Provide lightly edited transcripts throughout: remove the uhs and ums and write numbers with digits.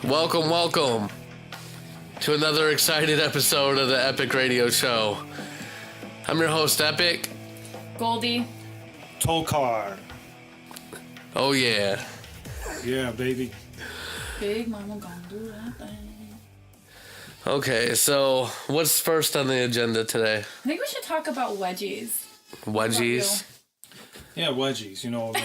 Welcome to another exciting episode of the Epic Radio Show. I'm your host, Epic. Goldie. Tokar. Oh, yeah. Yeah, baby. Big mama gonna do that thing. Okay, so what's first on the agenda today? I think we should talk about wedgies. Wedgies? Yeah, wedgies. You know,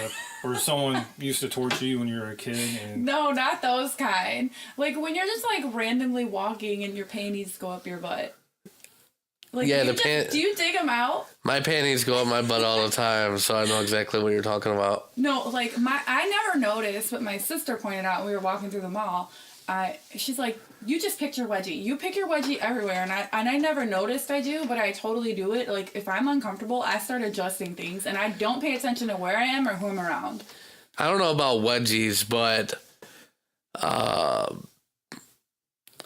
where someone used to torture you when you were a kid. And No, not those kind. Like when you're just like randomly walking and your panties go up your butt. Like, Yeah, do you dig them out? My panties go up my butt all the time, so I know exactly what you're talking about. No, like I never noticed, but my sister pointed out when we were walking through the mall. She's like, you just picked your wedgie. You pick your wedgie everywhere, and I never noticed I do, but I totally do it. Like if I'm uncomfortable, I start adjusting things, and I don't pay attention to where I am or who I'm around. I don't know about wedgies, but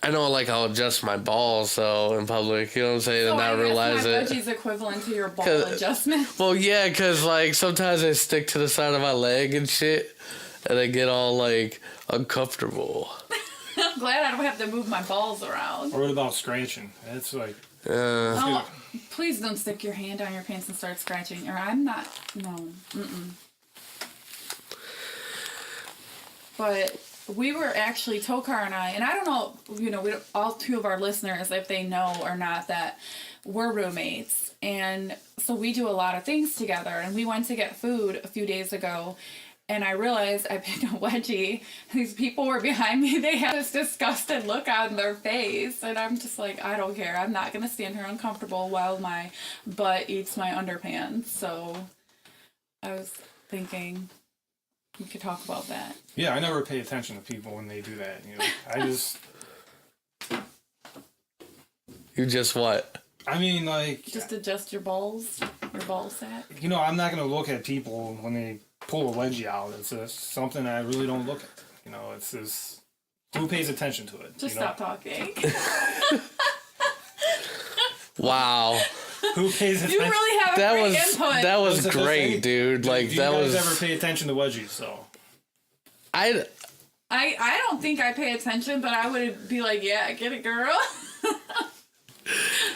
I know, like, I'll adjust my balls, though, in public, you know what I'm saying, and not realize it. My wedgie's equivalent to your ball adjustment. Well, yeah, because, like, sometimes I stick to the side of my leg and shit, and I get all, like, uncomfortable. I'm glad I don't have to move my balls around. Or what about scratching? That's like... Oh, please don't stick your hand down your pants and start scratching, or I'm not... No. Mm-mm. But... we were actually, Tokar and I don't know, you know, all two of our listeners, if they know or not, that we're roommates. And so we do a lot of things together. And we went to get food a few days ago. And I realized I picked a wedgie. These people were behind me. They had this disgusted look on their face. And I'm just like, I don't care. I'm not going to stand here uncomfortable while my butt eats my underpants. So I was thinking... we could talk about that. Yeah, I never pay attention to people when they do that. You know, I just... You just what? I mean, like... just adjust your ball sack? You know, I'm not going to look at people when they pull a wedgie out. It's just something I really don't look at. You know, it's just... who pays attention to it? Just you know? stop talking. Wow. Who pays attention? You really have a great input. That was great, dude. Like, that was... do you guys ever pay attention to wedgies, so... I don't think I pay attention, but I would be like, yeah, get it, girl.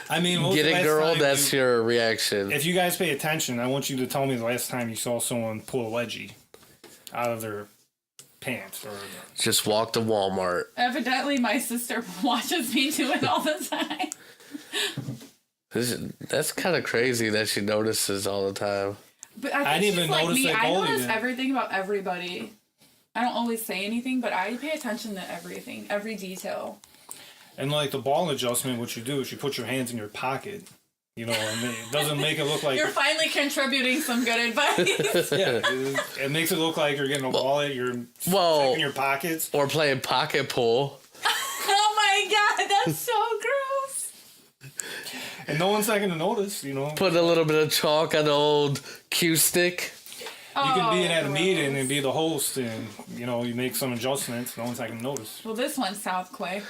I mean, get it, girl. That's your reaction. If you guys pay attention, I want you to tell me the last time you saw someone pull a wedgie out of their pants. Or just walk to Walmart. Evidently, my sister watches me do it all the time. That's kind of crazy that she notices all the time. But I didn't even notice me. that I Goldie notice did. everything about everybody. I don't always say anything, but I pay attention to everything, every detail. And like the ball adjustment, what you do is you put your hands in your pocket. You know, and it doesn't make it look like... You're finally contributing some good advice. Yeah, it makes it look like you're getting a wallet, you're checking your pockets. Or playing pocket pool. Oh my god, that's so gross. And no one's not going to notice, you know. Put a little bit of chalk on the old cue stick. You can be at a meeting and be the host and, you know, you make some adjustments. No one's not going to notice. Well, this went south quick.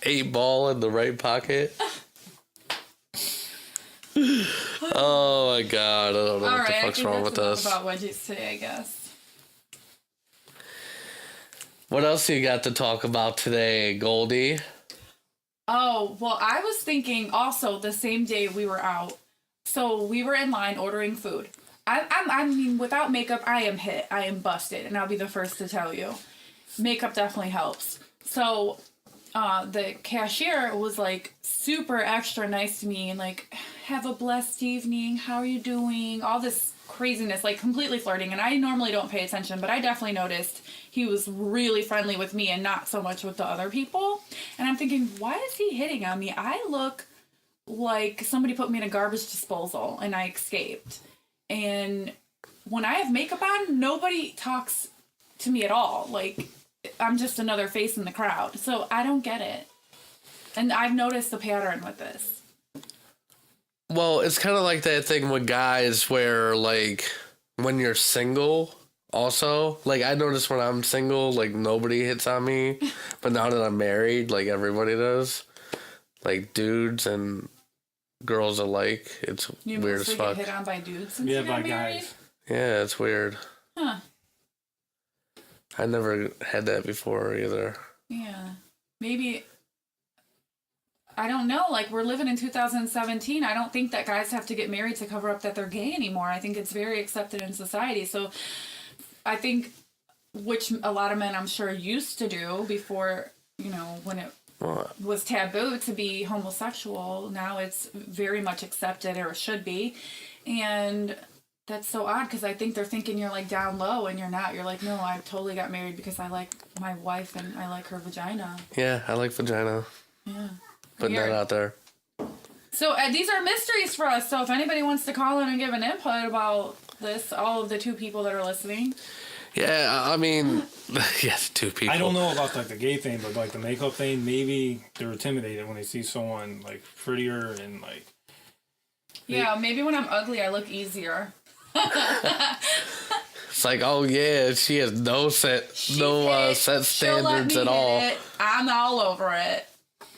8 ball in the right pocket. Oh my god, I don't know what the fuck's wrong with us. About wedgies today, I guess. What else you got to talk about today, Goldie? Oh, well, I was thinking also the same day we were out. So we were in line ordering food. I mean, without makeup, I am hit. I am busted, and I'll be the first to tell you. Makeup definitely helps. So the cashier was like super extra nice to me and like, have a blessed evening. How are you doing? All this craziness, like completely flirting. And I normally don't pay attention, but I definitely noticed he was really friendly with me and not so much with the other people. And I'm thinking, why is he hitting on me? I look like somebody put me in a garbage disposal and I escaped. And when I have makeup on, nobody talks to me at all. Like, I'm just another face in the crowd. So I don't get it. And I've noticed the pattern with this. Well, it's kind of like that thing with guys where, like, when you're single, also, like, I notice when I'm single, like, nobody hits on me. But now that I'm married, like, everybody does. Like, dudes and girls alike. It's you weird as fuck. Get hit on by dudes since Yeah, you got by married? guys. Yeah, it's weird. Huh. I never had that before either. Yeah. Maybe, I don't know. Like, we're living in 2017. I don't think that guys have to get married to cover up that they're gay anymore. I think it's very accepted in society. So I think, which a lot of men, I'm sure, used to do before, you know, when it was taboo to be homosexual. Now it's very much accepted, or it should be. And that's so odd, because I think they're thinking you're like down low, and you're not. You're like, no, I totally got married because I like my wife and I like her vagina. Yeah, I like vagina. Yeah. Putting that out there. So these are mysteries for us. So if anybody wants to call in and give an input about this, all of the 2 people that are listening. Yeah, I mean, yes, 2 people. I don't know about like the gay thing, but like the makeup thing, maybe they're intimidated when they see someone like prettier and like. Yeah, maybe when I'm ugly, I look easier. It's like, oh yeah, she has no set standards at all. I'm all over it.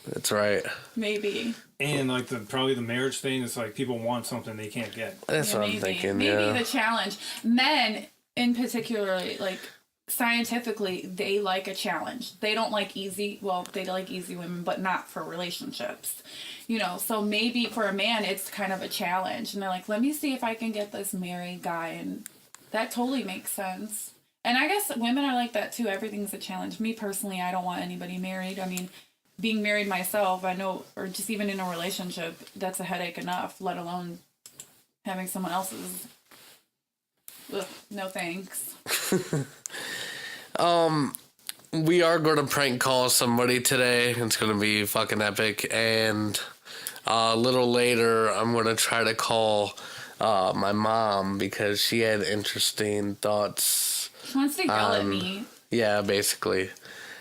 That's right. Maybe. And like probably the marriage thing is like people want something they can't get. That's what I'm thinking. Maybe the challenge. Men, in particular, like scientifically, they like a challenge. They don't like easy. Well, they like easy women, but not for relationships. You know, so maybe for a man, it's kind of a challenge. And they're like, let me see if I can get this married guy. And that totally makes sense. And I guess women are like that too. Everything's a challenge. Me personally, I don't want anybody married. I mean, being married myself, I know, or just even in a relationship, that's a headache enough, let alone having someone else's. Ugh, no thanks. We are going to prank call somebody today. It's going to be fucking epic. And a little later, I'm going to try to call my mom because she had interesting thoughts. She wants to yell at me. Yeah, basically.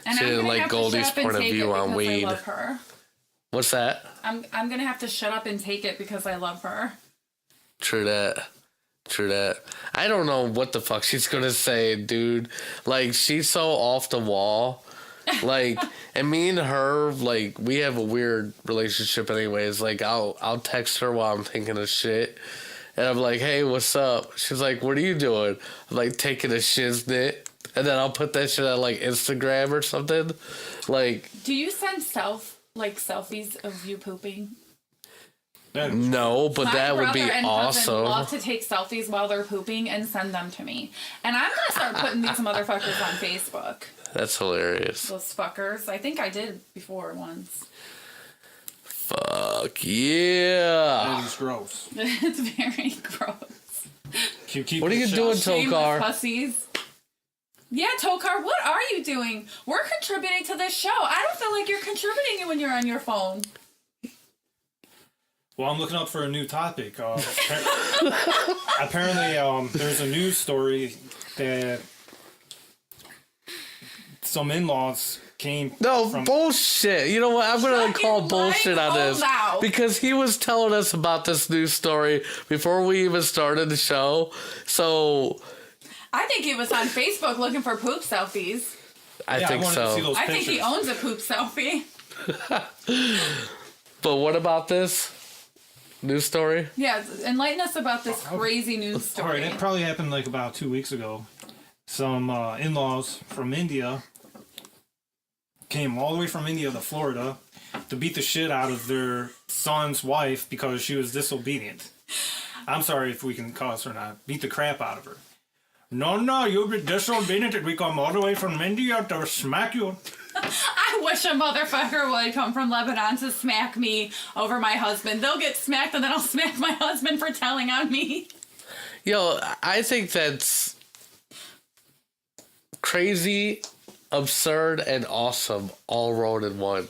And she didn't like Goldie's point of view on weed. I love her. What's that? I'm going to have to shut up and take it because I love her. True that. I don't know what the fuck she's gonna say, dude. Like, she's so off the wall. Like, and me and her, like, we have a weird relationship anyways. Like, I'll text her while I'm thinking of shit. And I'm like, hey, what's up? She's like, what are you doing? I'm like, taking a shiznit. And then I'll put that shit on, like, Instagram or something. Like... Do you send selfies of you pooping? No, but My that would be brother and cousin awesome. love to take selfies while they're pooping and send them to me. And I'm going to start putting these motherfuckers on Facebook. That's hilarious. Those fuckers. I think I did before once. Fuck yeah. That is gross. It's very gross. What are you doing, Tokar? Pussies. Yeah, Tokar, what are you doing? We're contributing to this show. I don't feel like you're contributing when you're on your phone. Well, I'm looking up for a new topic. Apparently, there's a news story that some in-laws came from... bullshit. You know what? I'm going to call bullshit on this. Because he was telling us about this news story before we even started the show. So... I think he was on Facebook looking for poop selfies. I think so. I think he owns a poop selfie. But what about this news story? Yeah, enlighten us about this crazy news story. All right, it probably happened like about 2 weeks ago. Some in-laws from India came all the way from India to Florida to beat the shit out of their son's wife because she was disobedient. I'm sorry if we can cuss or not. Beat the crap out of her. No, you'll be disobedient if we come all the way from India to smack you. I wish a motherfucker would come from Lebanon to smack me over my husband. They'll get smacked and then I'll smack my husband for telling on me. Yo, I think that's crazy, absurd, and awesome all rolled in one.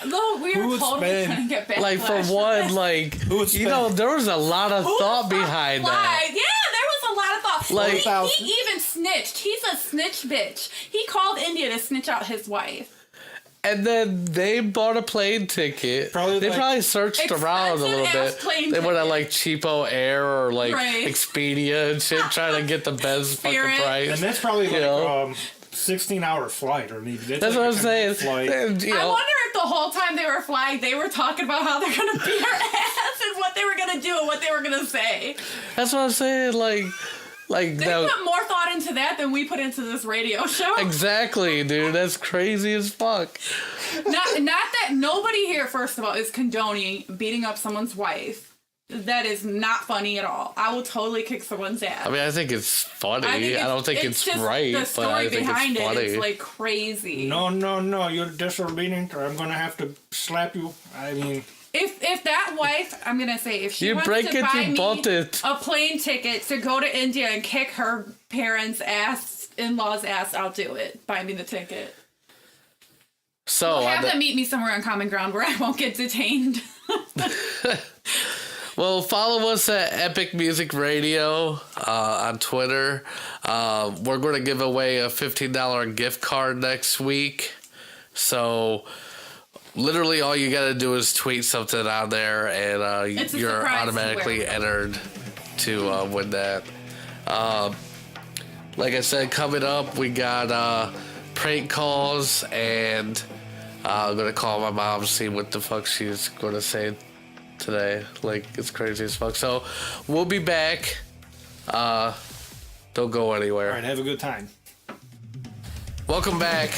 No, we were totally going to get backlash. Like, for one, like, you know, there was a lot of thought behind that. Yeah, there was a lot of thought. Like, he even snitched. He's a snitch bitch. He called India to snitch out his wife. And then they bought a plane ticket. They probably searched around a little bit. They went on like Cheapo Air or like Expedia and shit, trying to get the best fucking price. And that's probably like 16-hour flight, or maybe that's what I'm saying. I wonder if the whole time they were flying, they were talking about how they're gonna beat our ass and what they were gonna do and what they were gonna say. That's what I'm saying. Like, Like They that. put more thought into that than we put into this radio show. Exactly, dude. That's crazy as fuck. Not that nobody here, first of all, is condoning beating up someone's wife. That is not funny at all. I will totally kick someone's ass. I mean, I think it's funny. I don't think it's just right, the but story I think behind it's funny. it's like crazy. No, you're disobedient, or I'm gonna have to slap you. I mean, If that wife, I'm gonna say, if she You wants break to it, buy you me bought it. a plane ticket to go to India and kick her parents' ass, in-laws' ass, I'll do it. Buy me the ticket. So Have them meet me somewhere on common ground where I won't get detained. well, follow us at Epic Music Radio on Twitter. We're going to give away a $15 gift card next week. So literally all you got to do is tweet something out there and you're automatically entered to win that. Like I said, coming up, we got prank calls, and I'm going to call my mom, see what the fuck she's going to say today. Like, it's crazy as fuck. So we'll be back. Don't go anywhere. all right, have a good time. Welcome back.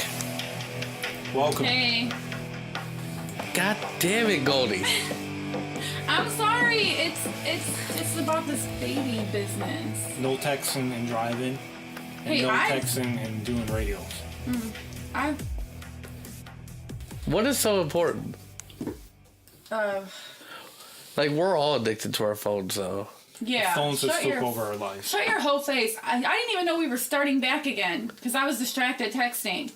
Welcome. Hey, God damn it, Goldie. I'm sorry. It's about this baby business. No texting and driving, and Hey, no I- texting and doing radios. I What is so important? Like, we're all addicted to our phones, though. yeah. Phones just shut took your- over our lives. Shut your whole face. I didn't even know we were starting back again because I was distracted texting.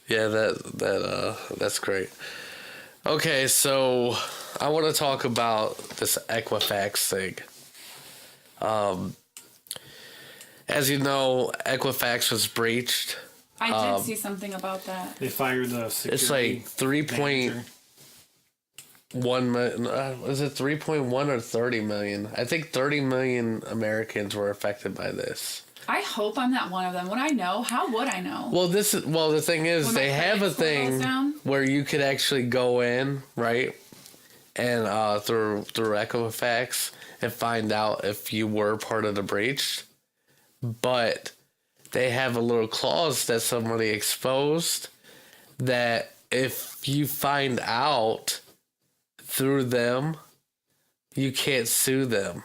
Yeah, that's great. Okay, so I want to talk about this Equifax thing. As you know, Equifax was breached. I did see something about that. They fired the security. It's like 3.1 million. Is it 3.1 or 30 million? I think 30 million Americans were affected by this. I hope I'm not one of them. Would I know? How would I know? Well, the thing is, When my they have a credit score goes thing down? where you could actually go in, right, and through Equifax and find out if you were part of the breach. But they have a little clause that somebody exposed that if you find out through them, you can't sue them.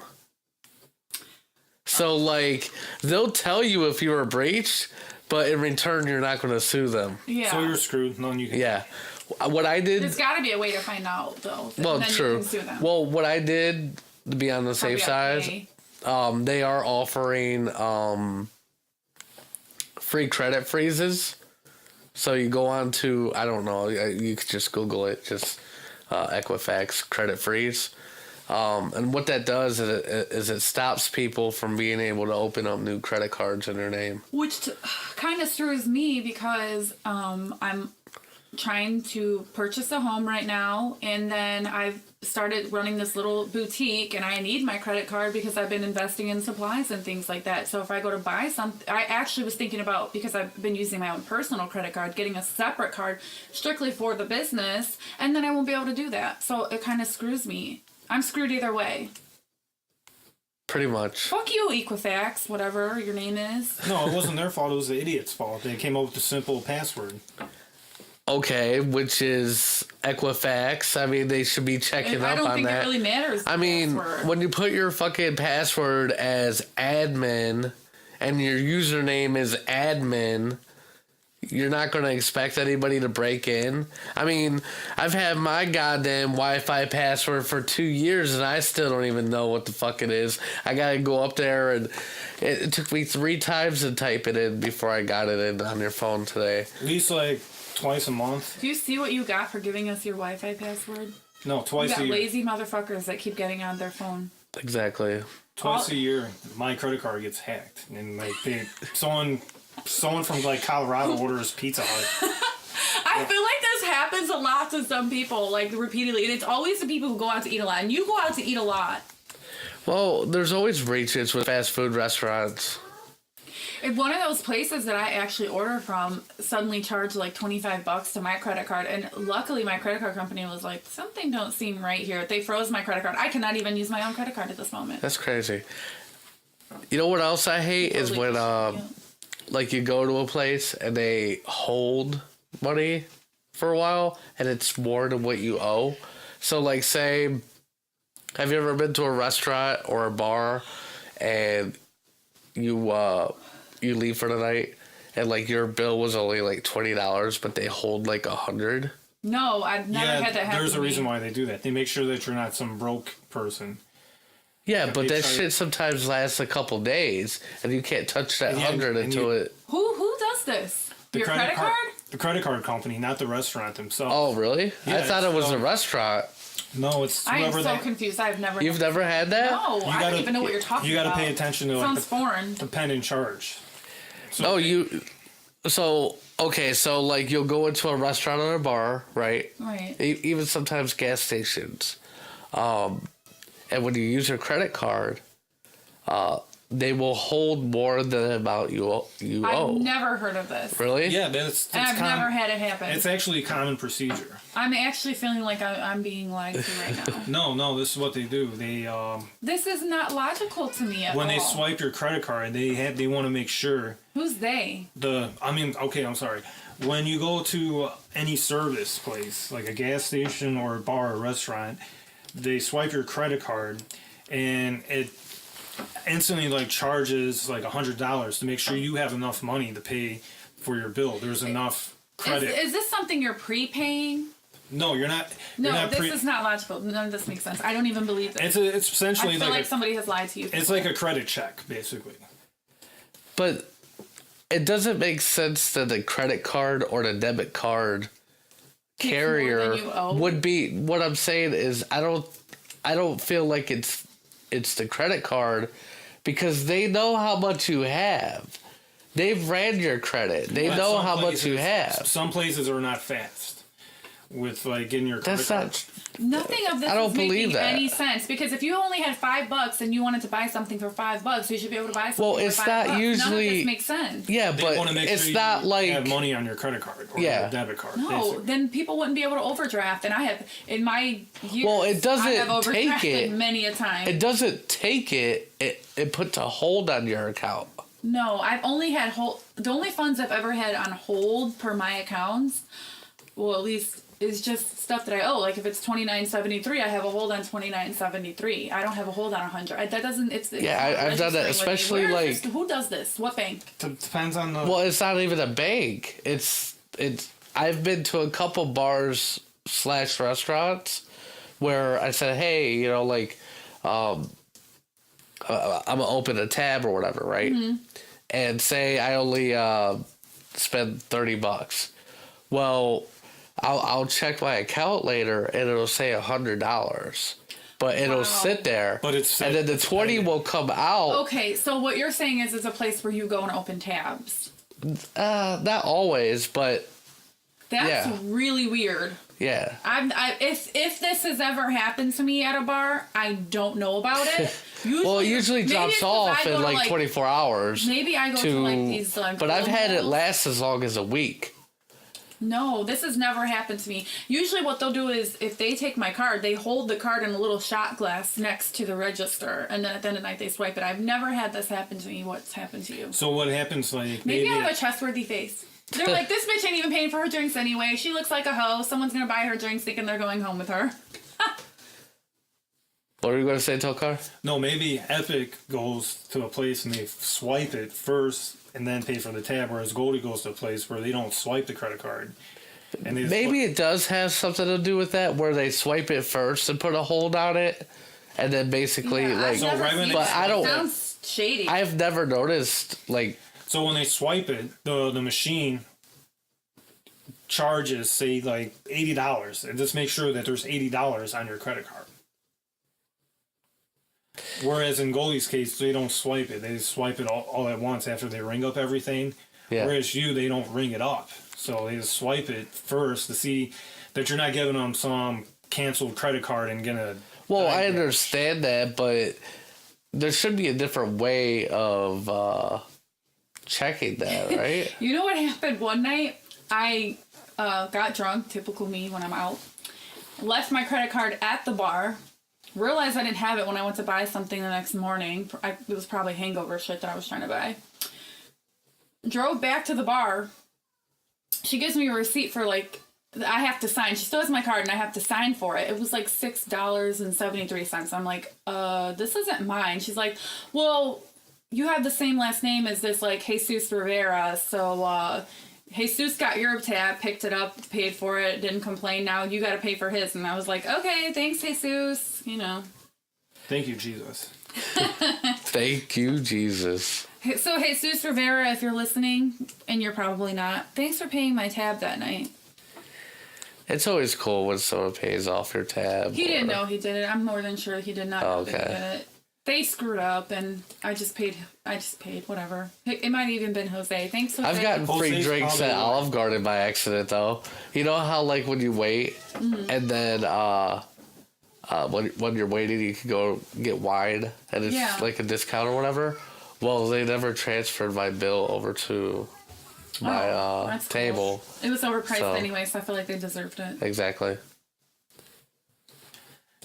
So, like, they'll tell you if you were breached, but in return, you're not going to sue them. Yeah. So you're screwed. None you can. Yeah. What I did... There's got to be a way to find out, though. Well, and then true. You can sue them. Well, what I did, to be on the safe Probably side, they are offering free credit freezes. So you go on to, I don't know, you could just Google it, just Equifax credit freeze. And what that does is it stops people from being able to open up new credit cards in their name. Which kind of screws me because I'm trying to purchase a home right now, and then I've started running this little boutique, and I need my credit card because I've been investing in supplies and things like that. So if I go to buy something, I actually was thinking about, because I've been using my own personal credit card, getting a separate card strictly for the business, and then I won't be able to do that. So it kind of screws me. I'm screwed either way. Pretty much. Fuck you, Equifax, whatever your name is. No, it wasn't their fault. It was the idiot's fault. They came up with a simple password. Okay, which is Equifax. I mean, they should be checking I up don't on think that. it really matters. I mean, password. when you put your fucking password as admin and your username is admin, you're not going to expect anybody to break in. I mean, I've had my goddamn Wi-Fi password for 2 years and I still don't even know what the fuck it is. I got to go up there and it took me 3 times to type it in before I got it in on your phone today. At least like twice a month. Do you see what you got for giving us your Wi-Fi password? No, You twice got a year. lazy motherfuckers that keep getting on their phone. Exactly. Twice a year, my credit card gets hacked, and like someone from like Colorado orders Pizza Hut. I feel like this happens a lot to some people, like repeatedly, and it's always the people who go out to eat a lot. And you go out to eat a lot. Well, there's always breaches with fast food restaurants. If one of those places that I actually order from suddenly charged like $25 to my credit card, and luckily my credit card company was like, something don't seem right here. They froze my credit card. I cannot even use my own credit card at this moment. That's crazy. You know what else I hate is when like you go to a place and they hold money for a while and it's more than what you owe. So like say, have you ever been to a restaurant or a bar and you leave for the night and like your bill was only like $20 but they hold like $100? No, I've never had that happen. There's a reason why they do that. They make sure that you're not some broke person. Yeah, but that shit sometimes lasts a couple days and you can't touch that 100 until it... Who does this? Your credit card? The credit card company, not the restaurant themselves. Oh, really? Yeah, I thought it was a restaurant. No, it's I am whoever so confused. I've never... You've never had that? No, I don't even know what you're talking about. You got to pay attention to Sounds foreign. the pen and charge. So okay, so like you'll go into a restaurant or a bar, right? Right. Even sometimes gas stations. And when you use your credit card, they will hold more than the amount you owe. I've never heard of this. Really? Yeah, that's And I've never had it happen. It's actually a common procedure. I'm actually feeling like I'm being lied to right now. No, this is what they do. They This is not logical to me at all. when they swipe your credit card, they want to make sure Who's they? I'm sorry. When you go to any service place, like a gas station or a bar or restaurant, they swipe your credit card and it instantly like charges like $100 to make sure you have enough money to pay for your bill. There's enough credit. Is this something you're prepaying? No, you're not. No, this is not logical. None of this makes sense. I don't even believe this. It's essentially I feel like somebody has lied to you. It's like a credit check, basically. But it doesn't make sense that the credit card or the debit card carrier would be. What I'm saying is, I don't feel like it's the credit card because they know how much you have. They've ran your credit. They know how much you have. Some places are not fast with like getting your credit card. Nothing of this I don't is believe making that. any sense because if you only had $5 and you wanted to buy something for $5, you should be able to buy something Well, for it's $5. not usually. None of this makes sense. Yeah, They but want to make it's sure not you like have money on your credit card or your debit card. No, basically. then people wouldn't be able to overdraft, and I have in my years. Well, it doesn't I have overdrafted take it. many a time. It doesn't take it. It puts a hold on your account. No, I've only had the only funds I've ever had on hold per my accounts. Well, at least is just stuff that I owe. Like if it's $29.73, I have a hold on $29.73. I don't have a hold on 100. That doesn't. I've done that, especially like who does this? What bank? Depends on the. Well, it's not even a bank. It's. I've been to a couple bars / restaurants where I said, hey, like, I'm gonna open a tab or whatever, right? Mm-hmm. And say I only spend $30. Well, I'll check my account later and it'll say $100, but it'll sit there. But and then the 20 will come out. Okay, so what you're saying is it's a place where you go and open tabs. Not always, but that's really weird. Yeah. If this has ever happened to me at a bar, I don't know about it. Well, it usually drops off in like 24 hours. Maybe I go to like these. But I've had it last as long as a week. No, this has never happened to me. Usually what they'll do is if they take my card, they hold the card in a little shot glass next to the register, and then at the end of the night they swipe it. I've never had this happen to me. What's happened to you? So what happens like maybe I have a trustworthy face. They're like, this bitch ain't even paying for her drinks anyway. She looks like a hoe. Someone's going to buy her drinks thinking they're going home with her. What were you going to say, Tokar? No, maybe Epic goes to a place and they swipe it first and then pay for the tab, whereas Goldie goes to a place where they don't swipe the credit card. And maybe it does have something to do with that, where they swipe it first and put a hold on it, and then basically but I don't. Sounds shady. I've never noticed like. So when they swipe it, the machine charges say like $80, and just make sure that there's $80 on your credit card. Whereas in Goldie's case, they don't swipe it. They swipe it all at once after they ring up everything. Yeah. Whereas they don't ring it up. So they just swipe it first to see that you're not giving them some canceled credit card and gonna... Well, I understand that, but there should be a different way of checking that, right? You know what happened one night? I got drunk, typical me when I'm out. Left my credit card at the bar. Realized I didn't have it when I went to buy something the next morning. It was probably hangover shit that I was trying to buy. Drove back to the bar. She gives me a receipt for like, I have to sign. She still has my card and I have to sign for it. It was like $6.73. I'm like, this isn't mine. She's like, well, you have the same last name as this like Jesus Rivera. So, Jesus got your tab, picked it up, paid for it, didn't complain. Now you got to pay for his. And I was like, okay, thanks, Jesus. You know. Thank you, Jesus. Thank you, Jesus. So, Jesus Rivera, if you're listening, and you're probably not, thanks for paying my tab that night. It's always cool when someone pays off your tab. He didn't know he did it. I'm more than sure he did not know that he did it. They screwed up, and I just paid, whatever. It might have even been Jose. Thanks, Jose. I've gotten free drinks at Olive Garden by accident, though. You know how, like, when you wait, and then when you're waiting, you can go get wine, and it's like a discount or whatever? Well, they never transferred my bill over to my table. Cool. It was overpriced anyway, so I feel like they deserved it. Exactly.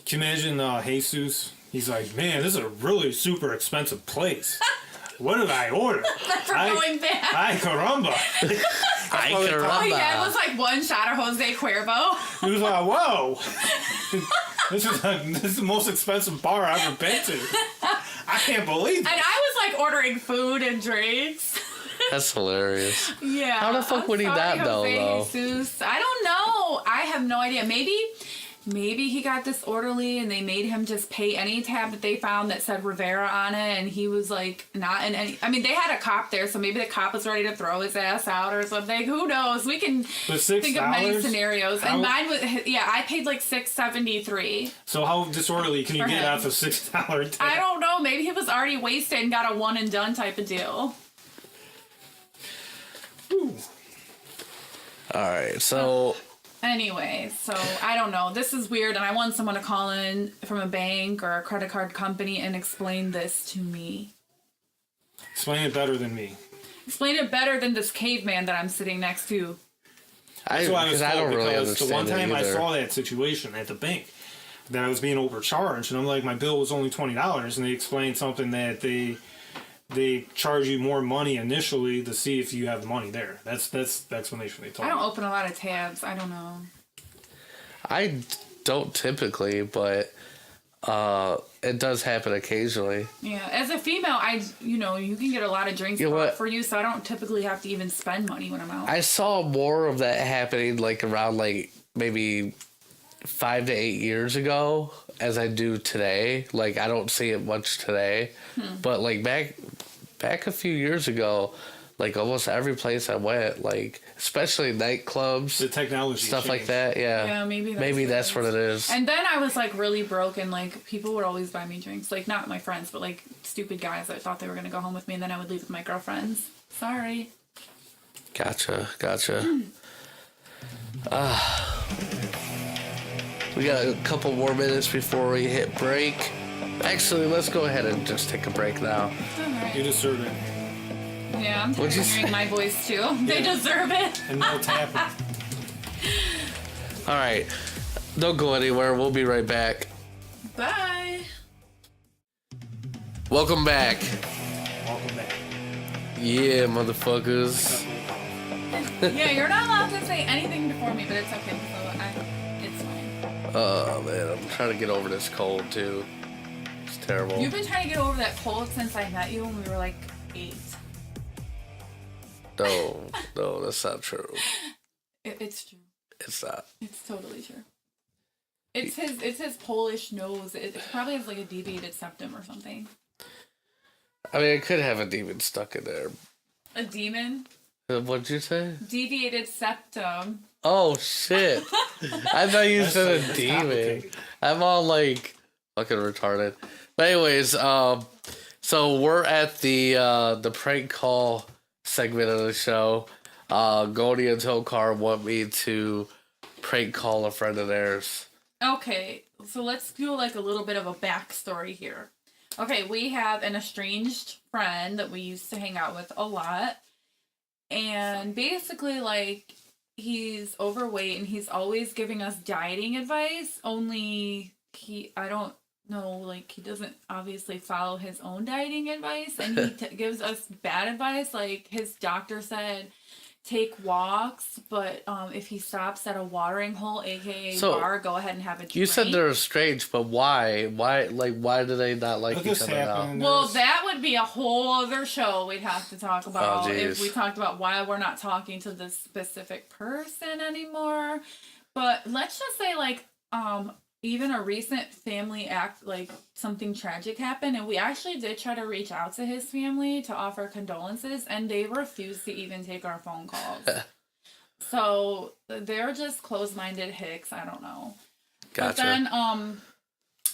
Can you imagine Jesus? He's like, man, this is a really super expensive place. What did I order? Going back. Ay, caramba. Ay, caramba. All he had was like one shot of Jose Cuervo. He was like, whoa. This is the most expensive bar I've ever been to. I can't believe it. And I was like ordering food and drinks. That's hilarious. Yeah. How the fuck would he not know, though? Jesus. I don't know. I have no idea. Maybe he got disorderly and they made him just pay any tab that they found that said Rivera on it, and he was like not in any. I mean, they had a cop there, so maybe the cop was ready to throw his ass out or something. Who knows? We can think of many scenarios. And mine was, I paid like $6.73. So how disorderly can you get out of $6 tab? I don't know. Maybe he was already wasted and got a one and done type of deal. Ooh. All right, so. Anyway, so I don't know. This is weird, and I want someone to call in from a bank or a credit card company and explain this to me. Explain it better than me. Explain it better than this caveman that I'm sitting next to. That's why I was don't really understand the one time I either. saw that situation at the bank, that I was being overcharged, and I'm like, my bill was only $20, and they explained something that they charge you more money initially to see if you have the money there. That's the explanation they told me. I don't open a lot of tabs. I don't know. I don't typically, but it does happen occasionally. Yeah, as a female, you can get a lot of drinks bought for you, so I don't typically have to even spend money when I'm out. I saw more of that happening like around like maybe 5 to 8 years ago as I do today. Like I don't see it much today, but like back a few years ago, like almost every place I went, like especially nightclubs, the technology stuff changed. like that. Yeah, maybe that's what it is. And then I was like really broke, and like people would always buy me drinks, like not my friends, but like stupid guys that thought they were gonna go home with me, and then I would leave with my girlfriends. Sorry. Gotcha. We got a couple more minutes before we hit break. Actually, let's go ahead and just take a break now. Alright. You deserve it. Yeah, I'm tired of hearing my voice too. They deserve it. And no tapping. All right. Don't go anywhere. We'll be right back. Bye. Welcome back. Welcome back. Yeah, motherfuckers. Yeah, you're not allowed to say anything before me, but it's okay. So it's fine. Oh, man. I'm trying to get over this cold, too. It's terrible. You've been trying to get over that cold since I met you when we were like 8. No, that's not true. It's true. It's not. It's totally true. It's his Polish nose. It probably has like a deviated septum or something. I mean, it could have a demon stuck in there. A demon? What'd you say? Deviated septum. Oh, shit. I thought you said a demon. I'm all like fucking retarded. But anyways, so we're at the prank call segment of the show. Goldie and Tokar want me to prank call a friend of theirs. Okay, so let's do like a little bit of a backstory here. Okay, we have an estranged friend that we used to hang out with a lot. And basically, like, he's overweight and he's always giving us dieting advice. Only I don't know, like, he doesn't obviously follow his own dieting advice. And he gives us bad advice. Like, his doctor said, take walks, but if he stops at a watering hole, aka bar, go ahead and have a drink. You said they're estranged, but why? Why do they not like each other now? Well, that would be a whole other show we'd have to talk about if we talked about why we're not talking to this specific person anymore. But let's just say, like, even a recent family act, like something tragic happened, and we actually did try to reach out to his family to offer condolences, and they refused to even take our phone calls. So they're just closed-minded hicks. I don't know. Gotcha. But then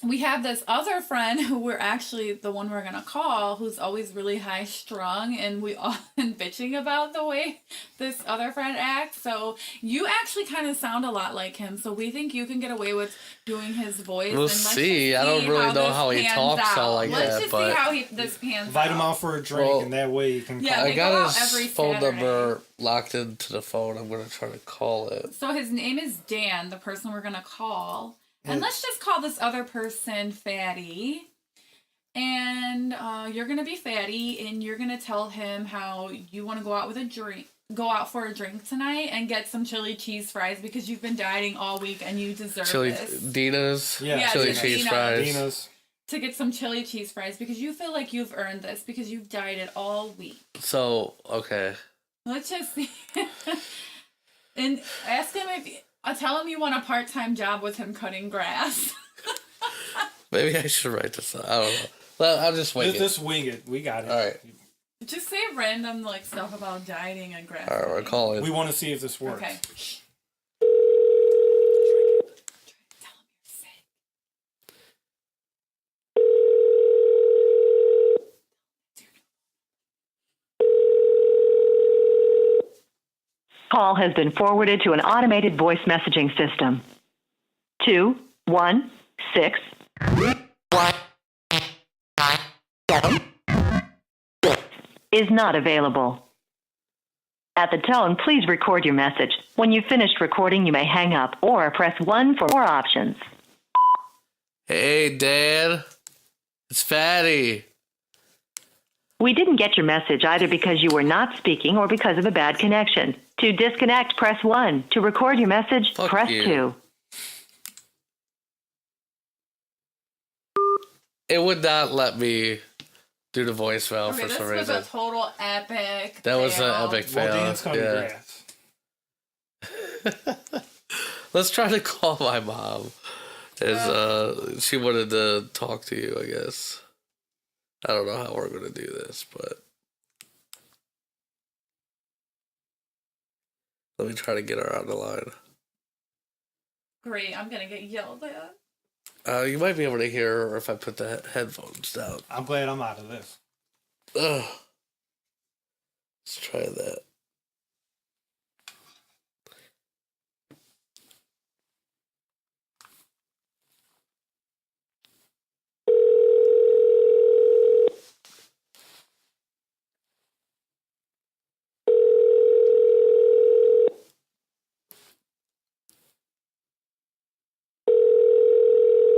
we have this other friend who we're actually the one we're gonna call, who's always really high strung, and we often bitching about the way this other friend acts. So you actually kind of sound a lot like him. So we think you can get away with doing his voice. We'll see. I don't really know how he talks all like that. Let's just see how this pans out. Invite him out for a drink, and that way you can. Yeah, call. I got his phone Saturday. number locked into the phone. I'm gonna try to call it. So his name is Dan, the person we're gonna call. And let's just call this other person Fatty. And you're going to be Fatty, and you're going to tell him how you want to go out for a drink tonight and get some chili cheese fries because you've been dieting all week and you deserve this. Dina's? Yeah, chili cheese fries. Dina's. To get some chili cheese fries because you feel like you've earned this because you've dieted all week. So, okay. Let's just see. And ask him if... tell him you want a part-time job with him cutting grass. Maybe I should write this down. I don't know. Well, I'll just wing it. Just wing it. We got it. All right. Just say random like stuff about dieting and grass. All right, we're calling. We want to see if this works. Okay. Call has been forwarded to an automated voice messaging system. 216 is not available. At the tone, please record your message. When you've finished recording, you may hang up or press 1 for more options. Hey, Dad. It's Fatty. We didn't get your message either because you were not speaking or because of a bad connection. To disconnect, press 1. To record your message, press 2. It would not let me do the voicemail for some reason. This was a total epic That was an epic fail. Well, Dan's cutting grass. Let's try to call my mom. She wanted to talk to you, I guess. I don't know how we're going to do this, but let me try to get her on the line. Great, I'm going to get yelled at. You might be able to hear her if I put the headphones down. I'm glad I'm out of this. Ugh. Let's try that.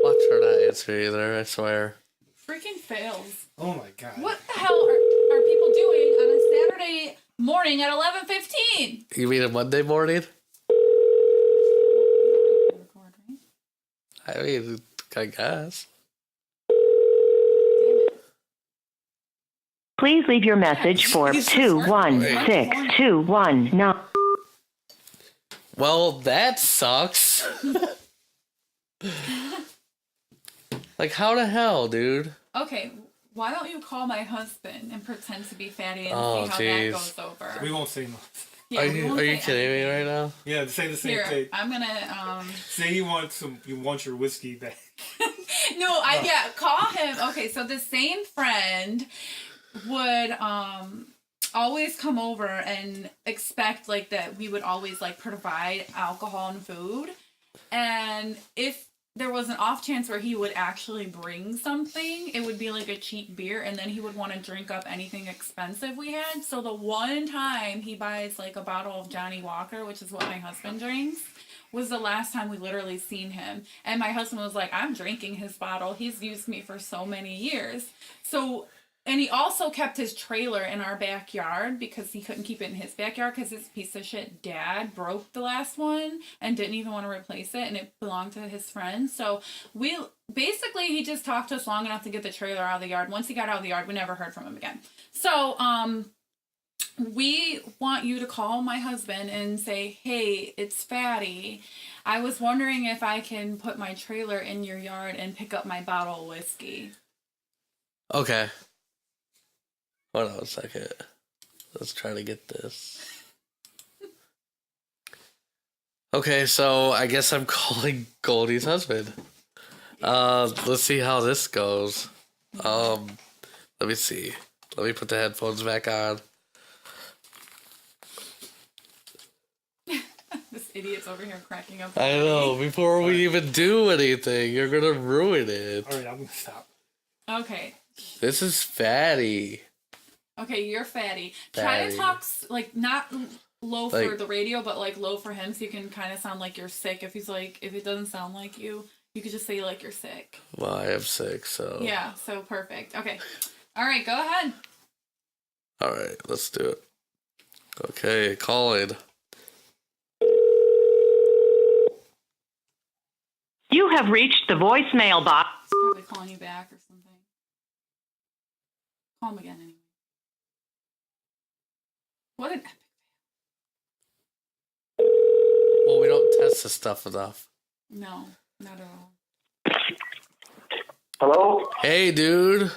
Watch her not answer either, I swear. Freaking fails. Oh my god. What the hell are people doing on a Saturday morning at 11:15? You mean a Monday morning? I mean, I guess. Please leave your message for 21621. Well, that sucks. Like, how the hell, dude? Okay, why don't you call my husband and pretend to be Fatty and Oh, see how jeez. that goes over? We won't say nothing. Yeah, Are we you won't say kidding me anything. right now? Yeah, say the same Here, thing. I'm gonna Say you want your whiskey back. No, call him. Okay, so the same friend would always come over and expect like that we would always like provide alcohol and food. And if there was an off chance where he would actually bring something. It would be like a cheap beer, and then he would want to drink up anything expensive we had. So the one time he buys like a bottle of Johnny Walker, which is what my husband drinks, was the last time we literally seen him. And my husband was like, I'm drinking his bottle. He's used me for so many years. So, and he also kept his trailer in our backyard because he couldn't keep it in his backyard because his piece of shit dad broke the last one and didn't even want to replace it, and it belonged to his friend. So he just talked to us long enough to get the trailer out of the yard. Once he got out of the yard, we never heard from him again. So, we want you to call my husband and say, hey, it's Fatty. I was wondering if I can put my trailer in your yard and pick up my bottle of whiskey. Okay. Hold on a second. Let's try to get this. Okay, so I guess I'm calling Goldie's husband. Let's see how this goes. Let me see. Let me put the headphones back on. This idiot's over here cracking up. I know. Before we even do anything, you're gonna ruin it. All right, I'm gonna stop. Okay. This is Fatty. Okay, you're Fatty. Try to talk like not low for the radio, but like low for him, so you can kind of sound like you're sick. If it doesn't sound like you could just say like you're sick. Well, I am sick, so yeah. So perfect. Okay. All right, go ahead. All right, let's do it. Okay, calling. You have reached the voicemail box. He's probably calling you back or something. Call him again anyway. What an epic fail. Well, we don't test this stuff enough. No, not at all. Hello? Hey, dude.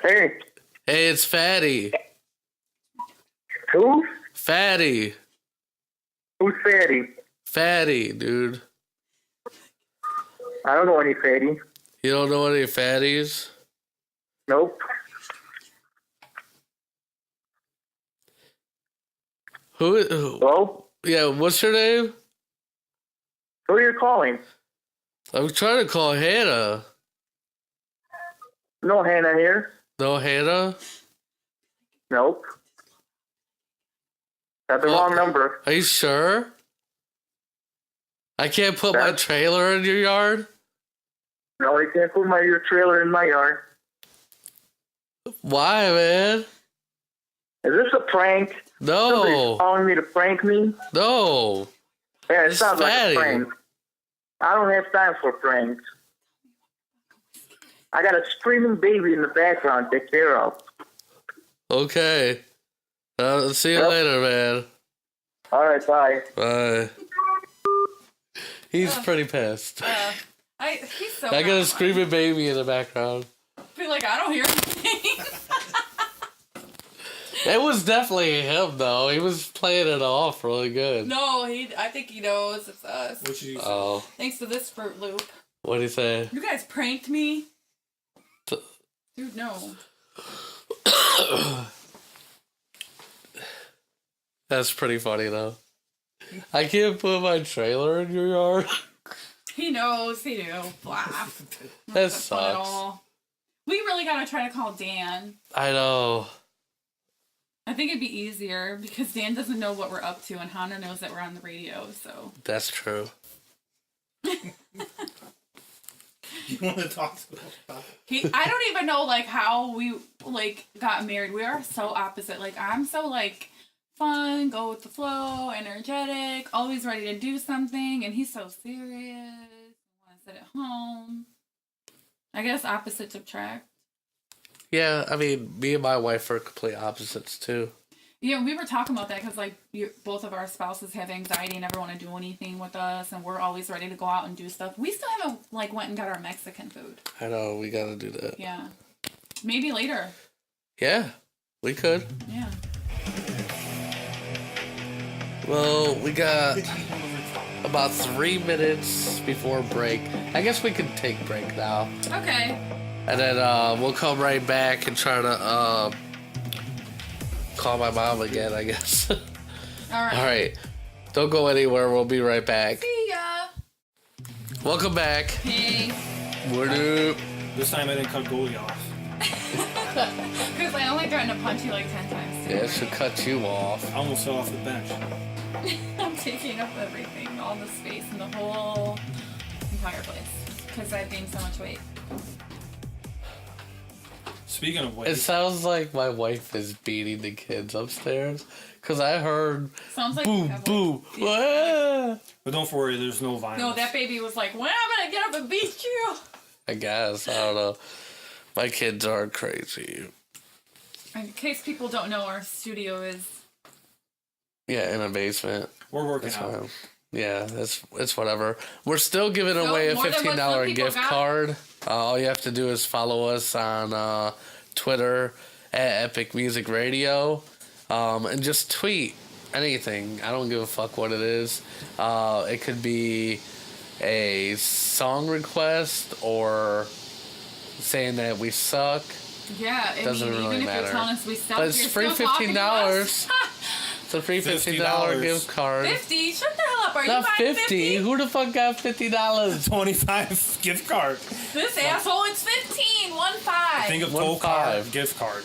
Hey. Hey, it's Fatty. Who? Fatty. Who's Fatty? Fatty, dude. I don't know any Fatty. You don't know any fatties? Nope. Who? Hello? Yeah, what's your name? Who are you calling? I'm trying to call Hannah. No Hannah here. No Hannah? Nope. Got the wrong number. Are you sure? I can't put my trailer in your yard? No, you can't put your trailer in my yard. Why, man? Is this a prank? No. Somebody's calling me to prank me? No. Yeah, it It's sounds Fatty. like a prank. I don't have time for pranks. I got a screaming baby in the background to take care of. Okay. See you later, man. All right, bye. Bye. He's pretty pissed. He's so. I got a screaming baby in the background. Feel like I don't hear anything. It was definitely him, though. He was playing it off really good. No, I think he knows it's us. What you say? Oh. Thanks to this Fruit Loop. What'd he say? You guys pranked me? Dude, no. That's pretty funny, though. I can't put my trailer in your yard. He knows, he knew. Blah. That Not fun at sucks. all. We really gotta try to call Dan. I know. I think it'd be easier because Dan doesn't know what we're up to and Hannah knows that we're on the radio, so. That's true. You want to talk to him about I don't even know, like, how we, like, got married. We are so opposite. Like, I'm so, like, fun, go with the flow, energetic, always ready to do something, and he's so serious, want to sit at home. I guess opposites attract. Yeah, I mean, me and my wife are complete opposites, too. Yeah, we were talking about that because, like, both of our spouses have anxiety and never want to do anything with us, and we're always ready to go out and do stuff. We still haven't, like, went and got our Mexican food. I know, we gotta do that. Yeah. Maybe later. Yeah, we could. Yeah. Well, we got about 3 minutes before break. I guess we can take break now. Okay. And then we'll come right back and try to call my mom again, I guess. All right. All right. Don't go anywhere. We'll be right back. See ya. Welcome back. Hey. What up? This time I didn't cut Goldie off. Because I only threatened to punch you like 10 times. Yeah, it should cut you off. I almost fell off the bench. I'm taking up everything, all the space in the whole entire place. Because I've gained so much weight. Speaking of weight, It sounds like my wife is beating the kids upstairs. Because I heard Sounds like boo, boo. Ah. but don't worry, there's no violence. No, that baby was like, when am I gonna get up and beat you? I guess. I don't know. My kids are crazy. In case people don't know, our studio is... Yeah, in a basement. We're working That's out. fine. Yeah, it's whatever. We're still giving away a more than what some $15 people gift got? card. All you have to do is follow us on Twitter at Epic Music Radio, and just tweet anything. I don't give a fuck what it is. It could be a song request or saying that we suck. Yeah, I Doesn't mean, really even if matter. you're telling us we suck, But it's you're free still talking to us. $15. It's a free $15 $50. gift card. 50? Shut the hell up. Are Not you buying 50. Who the fuck got $50? 25 gift card. This asshole, it's 15. 1-5. Think of 1.5. Tokar gift card.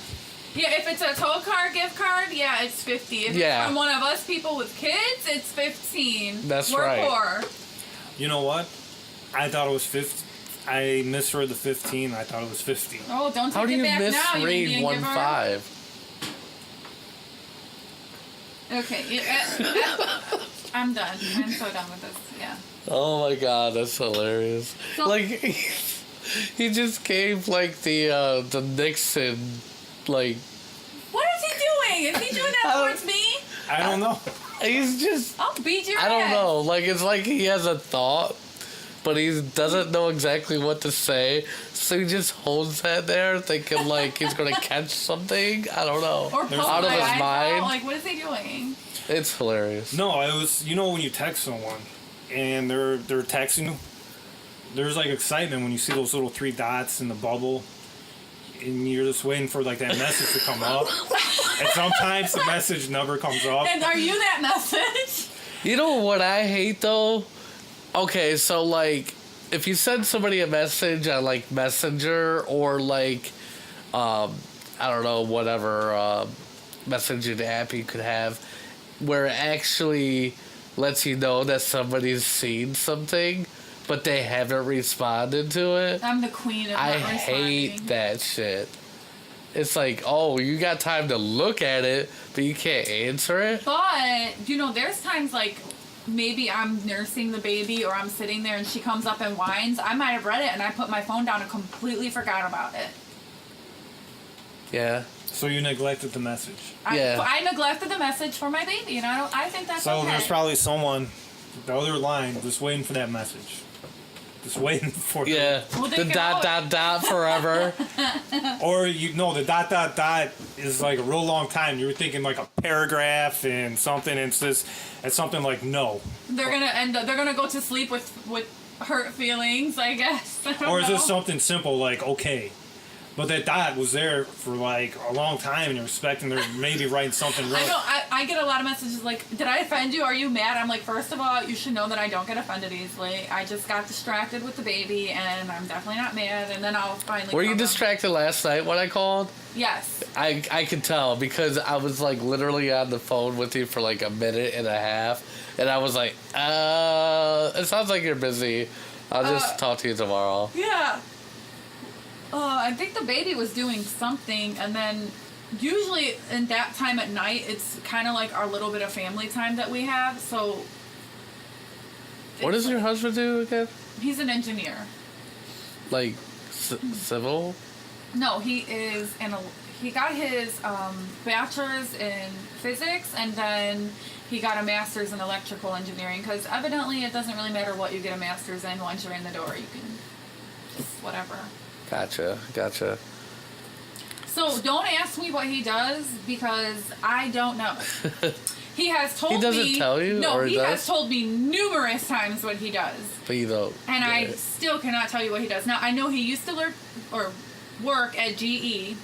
Yeah, if it's a Tokar gift card, yeah, it's 50. If Yeah. it's from one of us people with kids, it's 15. That's We're right. poor. You know what? I thought it was 50. I misread the 15. I thought it was 50. Oh, don't How take do it you back now, you misread Indian giver. 1.5? Okay, I'm done. I'm so done with this. Yeah. Oh my god, that's hilarious. So- Like he just gave like the Nixon like What is he doing? Is he doing that I don't- towards me? I don't know. he's just I'll beat your I don't ass. know. Like it's like he has a thought, but he doesn't know exactly what to say, so he just holds that there, thinking like he's gonna catch something. I don't know. Or poke Out of my his eyes mind. out. Like, what is he doing? It's hilarious. No, it was, you know, when you text someone and they're texting you, there's like excitement when you see those little 3 dots in the bubble and you're just waiting for like that message to come up. And sometimes the message never comes up. And are you that message? You know what I hate though? Okay, so like if you send somebody a message on like Messenger or like I don't know, whatever messaging app you could have where it actually lets you know that somebody's seen something but they haven't responded to it. I'm the queen of not I responding. hate that shit. It's like, oh, you got time to look at it, but you can't answer it. But, you know, there's times like maybe I'm nursing the baby or I'm sitting there and she comes up and whines. I might have read it and I put my phone down and completely forgot about it. Yeah. So you neglected the message. Yeah. I neglected the message for my baby, and I think that's So okay. there's probably someone, the other line, just waiting for that message. Just waiting for Yeah. Well, they The can dot, always- dot, dot forever. Or you know the dot dot dot is like a real long time. You were thinking like a paragraph and something, and it's something like no. They're gonna go to sleep with hurt feelings, I guess. I don't Or is know. this something simple like okay? But that dot was there for like a long time, and you're expecting they're maybe writing something real. I know. I get a lot of messages like, "Did I offend you? Are you mad?" I'm like, first of all, you should know that I don't get offended easily. I just got distracted with the baby, and I'm definitely not mad. And then I'll finally. Were you calm down. distracted last night when I called? Yes. I could tell because I was like literally on the phone with you for like a minute and a half, and I was like, it sounds like you're busy. I'll just talk to you tomorrow. Yeah. I think the baby was doing something, and then usually in that time at night, it's kind of like our little bit of family time that we have. So. What does your husband do again? He's an engineer. Like civil? No, he is he got his bachelor's in physics, and then he got a master's in electrical engineering, because evidently it doesn't really matter what you get a master's in. Once you're in the door, you can just whatever. Gotcha. So don't ask me what he does, because I don't know. He has told me. He doesn't tell you, No, or he does? has told me numerous times what he does. But you don't. And get I still it. cannot tell you what he does. Now, I know he used to work at GE,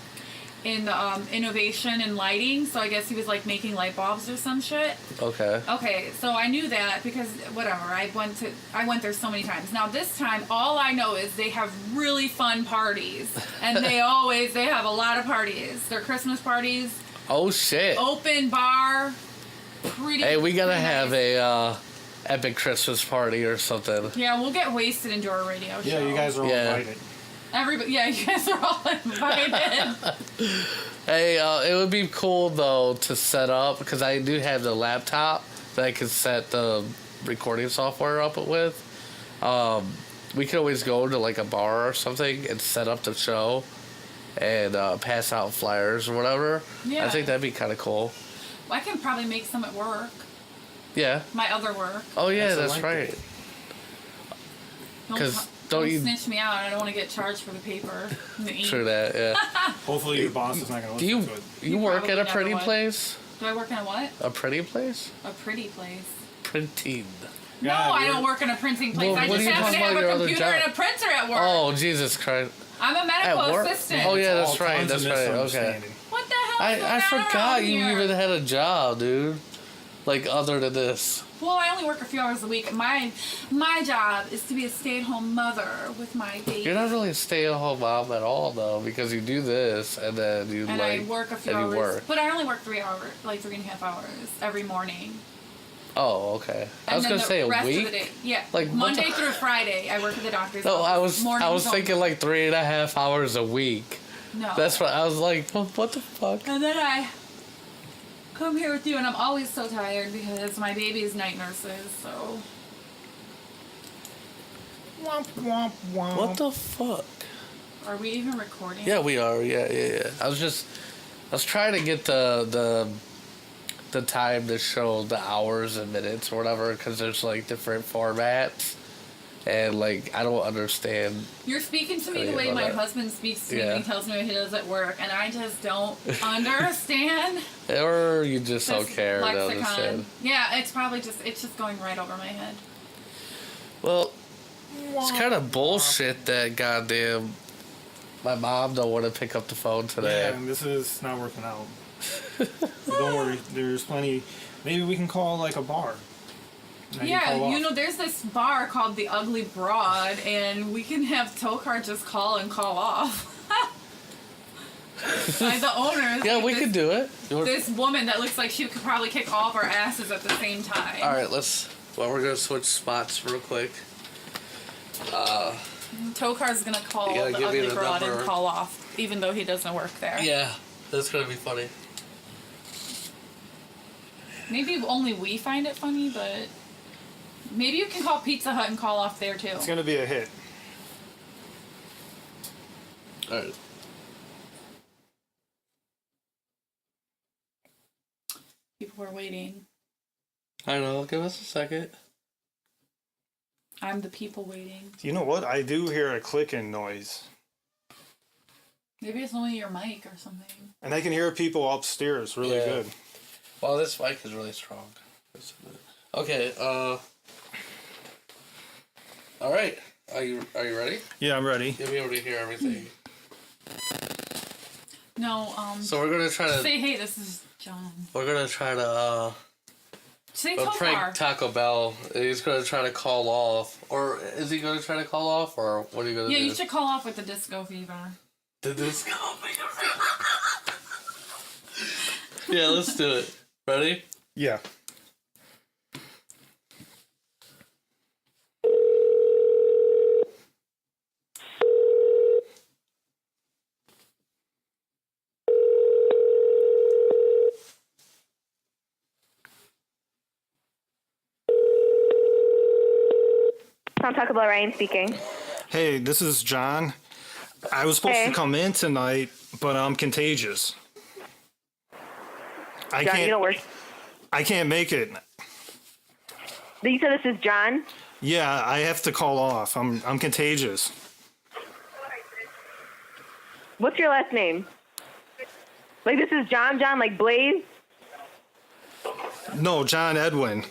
in innovation and lighting. So I guess he was like making light bulbs or some shit. Okay. Okay, so I knew that because whatever, I went there so many times. Now this time, all I know is they have really fun parties, and they have a lot of parties. They're Christmas parties. Oh shit. Open bar. Hey, we gotta have nice. a epic Christmas party or something. Yeah, we'll get wasted and do our radio show. Yeah, you guys are all invited. Everybody, yeah, you guys are all invited. Hey, it would be cool though to set up because I do have the laptop that I can set the recording software up with. We could always go to like a bar or something and set up the show and pass out flyers or whatever. Yeah. I think that'd be kind of cool. I can probably make some at work. Yeah. My other work. Oh yeah, that's right. Because don't you snitch me out? I don't want to get charged for the paper. And the ink. True that, yeah. Hopefully your boss is not going to listen to it. You work at a pretty place? Do I work in a what? A pretty place? A pretty place. Printing. No, I don't work in a printing place. Well, I what just are you happen to talking have about a your other computer job? and a printer at work. Oh, Jesus Christ. I'm a medical At work? assistant. Oh yeah, that's All right. kinds of That's right. Okay. misunderstanding. What the hell? I forgot you even had a job, dude. Like other than this. Well, I only work a few hours a week. My job is to be a stay-at-home mother with my baby. You're not really a stay-at-home mom at all, though, because you do this and then you and like. I work a few and hours. you work. But I only work 3 hours, like 3.5 hours every morning. Oh, okay. I And was then gonna the say a rest of the week. day- Yeah, Like, what Monday the- through Friday, I work at the doctor's No, office. I was Mornings thinking only. like 3.5 hours a week. No. That's what I was like. What the fuck? And then I come here with you, and I'm always so tired because my baby is night nurses, so. Womp, womp, womp. What the fuck? Are we even recording? Yeah, we are. Yeah. I was trying to get the time to show the hours and minutes or whatever because there's like different formats. And, like, I don't understand. You're speaking to me the Sorry way about my that. husband speaks to me when Yeah. he tells me what he does at work, and I just don't understand. Or you just don't this care to lexicon. understand. Yeah, it's just going right over my head. Well, it's kind of bullshit that goddamn my mom don't want to pick up the phone today. Yeah, and this is not working out. But don't worry, there's plenty. Maybe we can call like a bar. And I can Yeah, call you off. know, there's this bar called the Ugly Broad, and we can have Tokar just call off. Like the owner. Yeah, like we this, could do it. This woman that looks like she could probably kick all of our asses at the same time. All right, well, we're gonna switch spots real quick. Tokar's gonna call You gotta the give me Ugly the Broad number. and call off, even though he doesn't work there. Yeah, that's gonna be funny. Maybe only we find it funny, but maybe you can call Pizza Hut and call off there too. It's gonna be a hit. All right. People are waiting. I know. Give us a second. I'm the people waiting. You know what? I do hear a clicking noise. Maybe it's only your mic or something. And I can hear people upstairs really Yeah. good. Well, this mic is really strong. Okay. All right. Are you ready? Yeah, I'm ready. You'll be able to hear everything. No, So we're gonna try to. say, hey, this is John. We're gonna try to Say prank Tokar. Taco Bell. He's gonna try to call off, or is he gonna try to call off, or what are you gonna Yeah, do? you should call off with the disco fever. Did this go? Yeah, let's do it. Ready? Yeah. Taco Bell, Ryan speaking. Hey, this is John. I was supposed Hey. to come in tonight, but I'm contagious. John, you don't work. I can't make it. You said this is John? Yeah, I have to call off. I'm contagious. What's your last name? Like, this is John, like Blaze? No, John Edwin.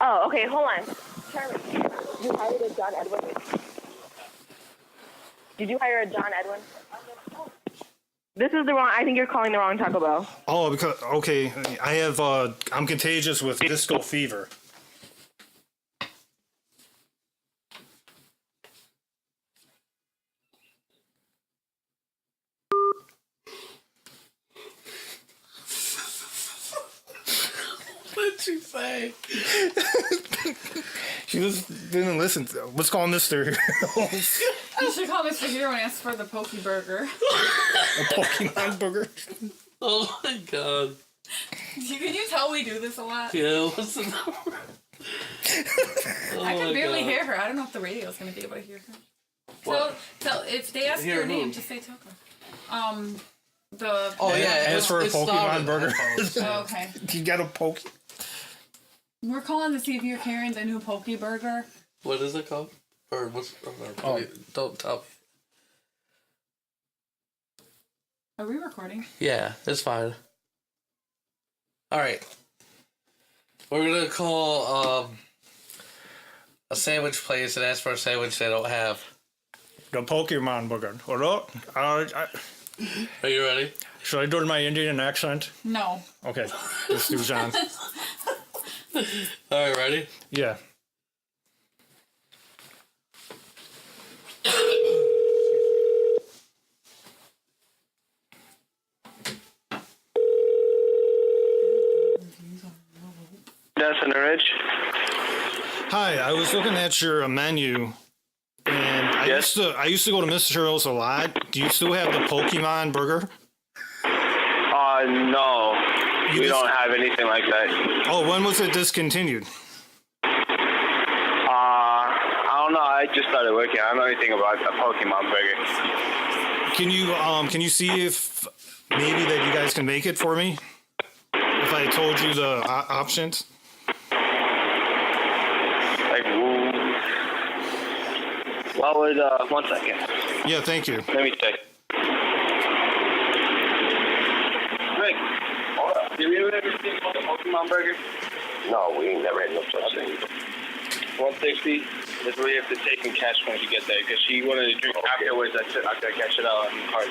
Oh, okay, hold on. Charlie, you hired a John Edwin? Did you hire a John Edwin? This is the wrong. I think you're calling the wrong Taco Bell. Oh, because okay, I have I'm contagious with disco fever. What'd you say? She just didn't listen. Let's call Mr. You should call Mr. Hero and ask for the Poke Burger. a Pokemon burger. Oh my god. Can you tell we do this a lot? Yeah, what's the number? I can barely hear her. I don't know if the radio is going to be able to hear her. Tell if they ask your name, just say Tokar. As for a Pokemon burger. Oh, okay. You got a Poke. We're calling to see if you're carrying the new Poke Burger. What is it called? Or what's? Don't tell. Are we recording? Yeah, it's fine. All right. We're gonna call a sandwich place and ask for a sandwich they don't have. The Pokemon burger. Hello? Are you ready? Should I do it in my Indian accent? No. Okay. Let's do John. All right, ready? Yeah. Destin Ridge. Hi, I was looking at your menu, and I used to go to Mr. Heroes a lot. Do you still have the Pokemon burger? No. We don't have anything like that. Oh, when was it discontinued? I don't know. I just started working. I don't know anything about the Pokemon burger. Can you see if maybe that you guys can make it for me? If I told you the options? Like, what would, 1 second. Yeah, thank you. Let me check. Rick, hold up. Did we ever see a Pokemon burger? No, we ain't never had no such thing. 160. That's what you have to take in cash once you get there, because she wanted to drink afterwards. I said I could catch it out on the card.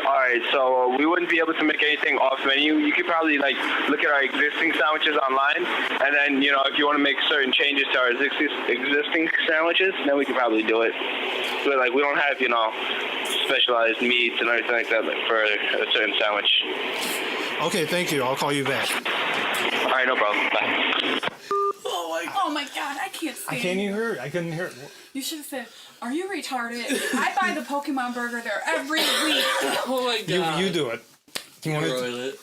All right, so we wouldn't be able to make anything off menu. You could probably like look at our existing sandwiches online, and then if you want to make certain changes to our existing sandwiches, then we could probably do it. But like we don't have specialized meats and everything like that for a certain sandwich. Okay, thank you. I'll call you back. All right, no problem. Bye. Oh my god, I can't stand I can't even hear it. I couldn't hear it. You should have said, are you retarded? I buy the Pokemon Burger there every week. Oh my god. You do it. You ruined it.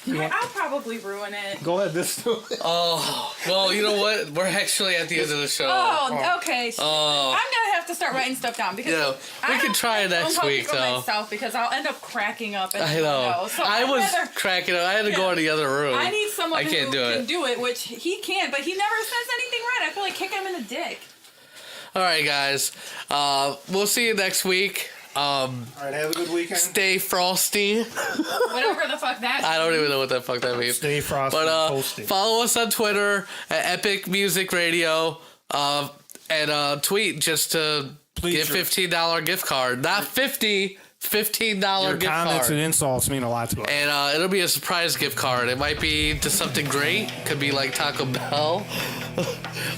I'll probably ruin it. Go ahead, this too. Oh, well, you know what? We're actually at the end of the show. Oh, okay. Oh. I'm gonna have to start writing stuff down because we can try it next week though. Myself because I'll end up cracking up. And I know. So I was cracking up. I had to go in the other room. I need someone who can do it, which he can, but he never says anything right. I feel like kicking him in the dick. All right, guys. We'll see you next week. All right, have a good weekend. Stay frosty. Whatever the fuck that means. I don't even know what the fuck that means. Stay frosty. But follow us on Twitter at Epic Music Radio, and tweet just to get $15 gift card. Not 50, $15 gift card. Your comments and insults mean a lot to us. And it'll be a surprise gift card. It might be to something great. Could be like Taco Bell.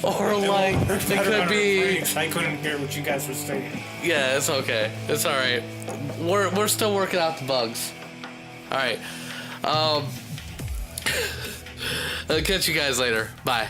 Or like, it could be... I couldn't hear what you guys were saying. Yeah, it's okay. It's all right. We're still working out the bugs. All right. I'll catch you guys later. Bye.